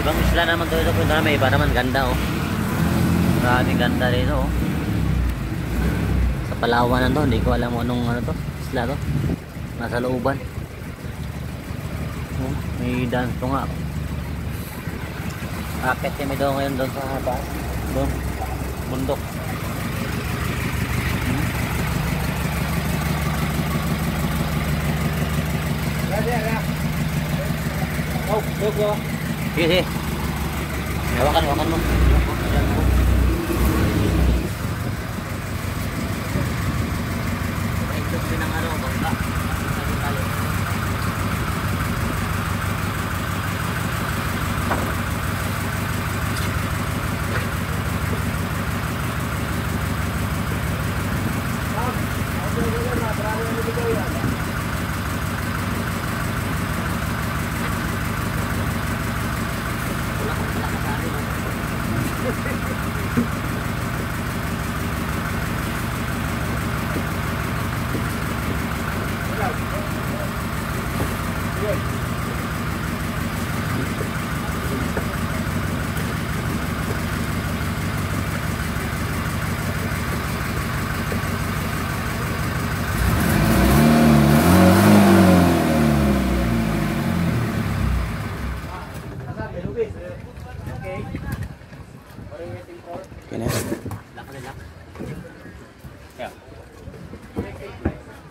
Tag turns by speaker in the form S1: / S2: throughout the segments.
S1: Ibang isla naman to ito. Punta namin. Iba naman. Ganda oh. Maraming ganda dito oh. Sa Palawan na to. Hindi ko alam anong ano to. Isla to. Nasa looban. Oh, may dance to nga. Akit kami daw ngayon doon sa haba. Doon. Bundok.
S2: Oh, go.
S1: Sige. Hawakan mo. Ito din ang ano, bangka.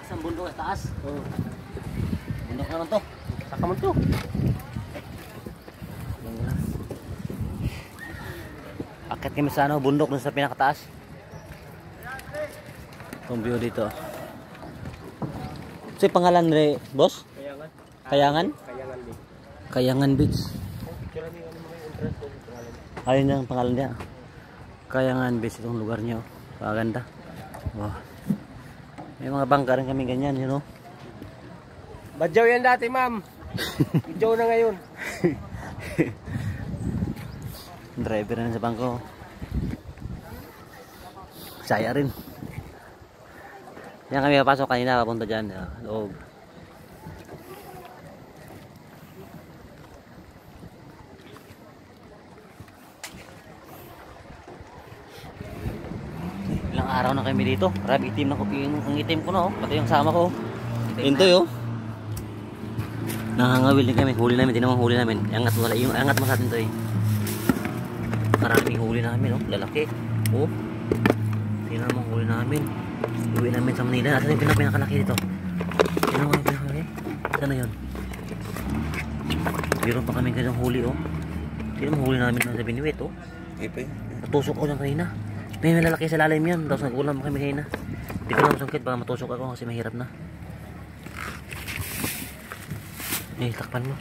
S1: Isang bundok sa taas. Bundok naman to. Saka mo to. Akit kami sa ano, bundok dun sa pinakataas. Itong view dito. So yung pangalan ni boss? Kayangan? Kayangan Beach. Ayun yung pangalan niya. Kayangan Beach itong lugar niyo. Paganda. Wow. May mga bangka rin kami ganyan, you know.
S2: Badyaw yan dati, ma'am. Badyaw na ngayon.
S1: Driver na sa bangko. Saya rin. Yan kami papasok kanina, papunta dyan. Loob. Ilang araw na kami dito. Marami itim na kopi. Ang itim ko na oh. Pati yung sama ko. Intoy oh. Nangangawil din kami. Huli namin. Tinamang huli namin. Angat wala. Yung angat mo sa atin to eh. Maraming huli namin oh. Lalaki. Oh. Tinamang huli namin. Uwi namin sa Manila. Asan yung pinakalaki dito? Tinamang yung pinakalaki. Saan na yun? Meron pa kami kanyang huli oh. Tinamang huli namin sa Biniwit oh. Natusok ko lang kanina. May malalaki sa lalim yan. Tapos nag-ulam kami kanina. Hindi ko lang masungkit. Baka matusok ako kasi mahirap na. Eh, takpan mo.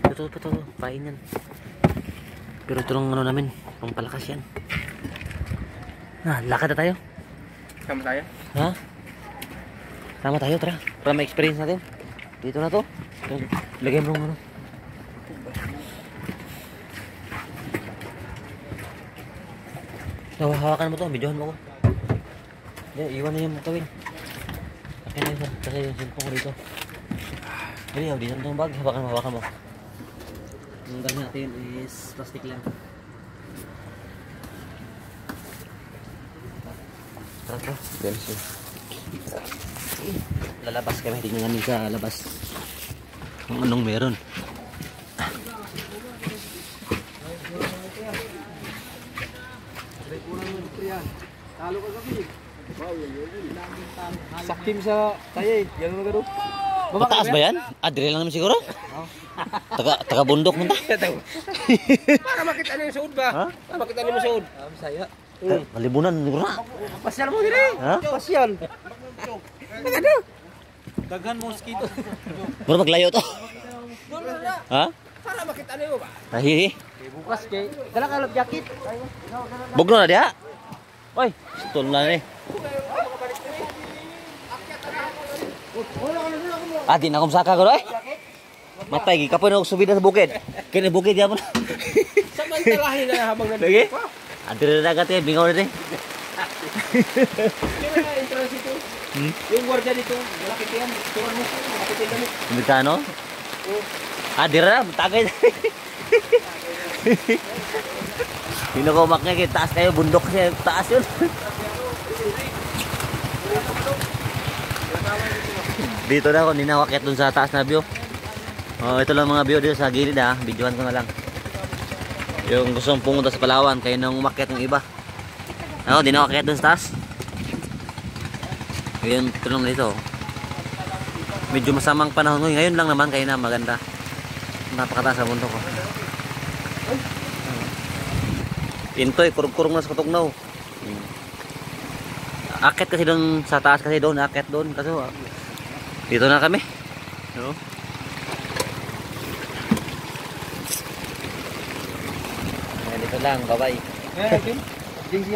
S1: Ito. Pain yan. Pero ito lang ano namin. Pampalakas yan. Lakad na tayo.
S2: Sama tayo?
S1: Ha? Sama tayo, tara. Para ma-experience natin. Dito na to. Lagay mo ano. Hawakan mo to, videohan mo ko. Yan, iwan na yung matawin. Akin na yun, kasi yung cellphone ko dito. Hindi, dito na itong bag. Hawakan mo. Ang gamit natin is plastic lang. Tara. Lalabas kami, tingnan namin sa labas. Kung anong meron.
S2: Talo ka gabi. Sakim sa tayo eh. Gano'n na gano'n.
S1: Mataas ba yan? Adre lang naman siguro? Taga bundok mo ta?
S2: Para makita niyo yung suod ba?
S1: Ha?
S2: Para makita niyo yung suod. Saya.
S1: Malibunan siguro na.
S2: Pasyal mo gini.
S1: Ha?
S2: Pasyal. Maganda. Daghan mosquito.
S1: Baru maglayo to. Ha?
S2: Para makita niyo ba?
S1: Ahihi.
S2: Bukas kay. Dala ka jacket.
S1: Bugno na dia. Oy, stol na ni. Di na kumsaka ko eh. Matay gi kapoy na og subida sa bukid. Kini bukid ya mo.
S2: Samantalahin na habang nandito.
S1: Lagi? Adre na dagat eh, bingaw na eh.
S2: Yung guardia dito, malaki yan. Tuwan mo, malaki yan.
S1: Amerikano? Dira na, tagay. Sino ko umakyat, taas kayo, bundok siya, taas yun. Dito na ako, hindi na ako akyat dun sa taas na view. Oh, ito lang mga view dito sa gilid ha, videohan ko na lang. Yung gusto mong pumunta sa Palawan, kayo nang umakyat ng iba. Ako, hindi na ako akyat dun sa taas. Ngayon, ito lang dito. Medyo masamang panahon ko. Ngayon lang naman, kayo na maganda. Napakataas sa bundok ko. Intoy, kurog-kurog na sa Katugnaw. Akit kasi doon sa taas kasi doon, akit doon kasi dito na kami. No? Dito lang, bye-bye.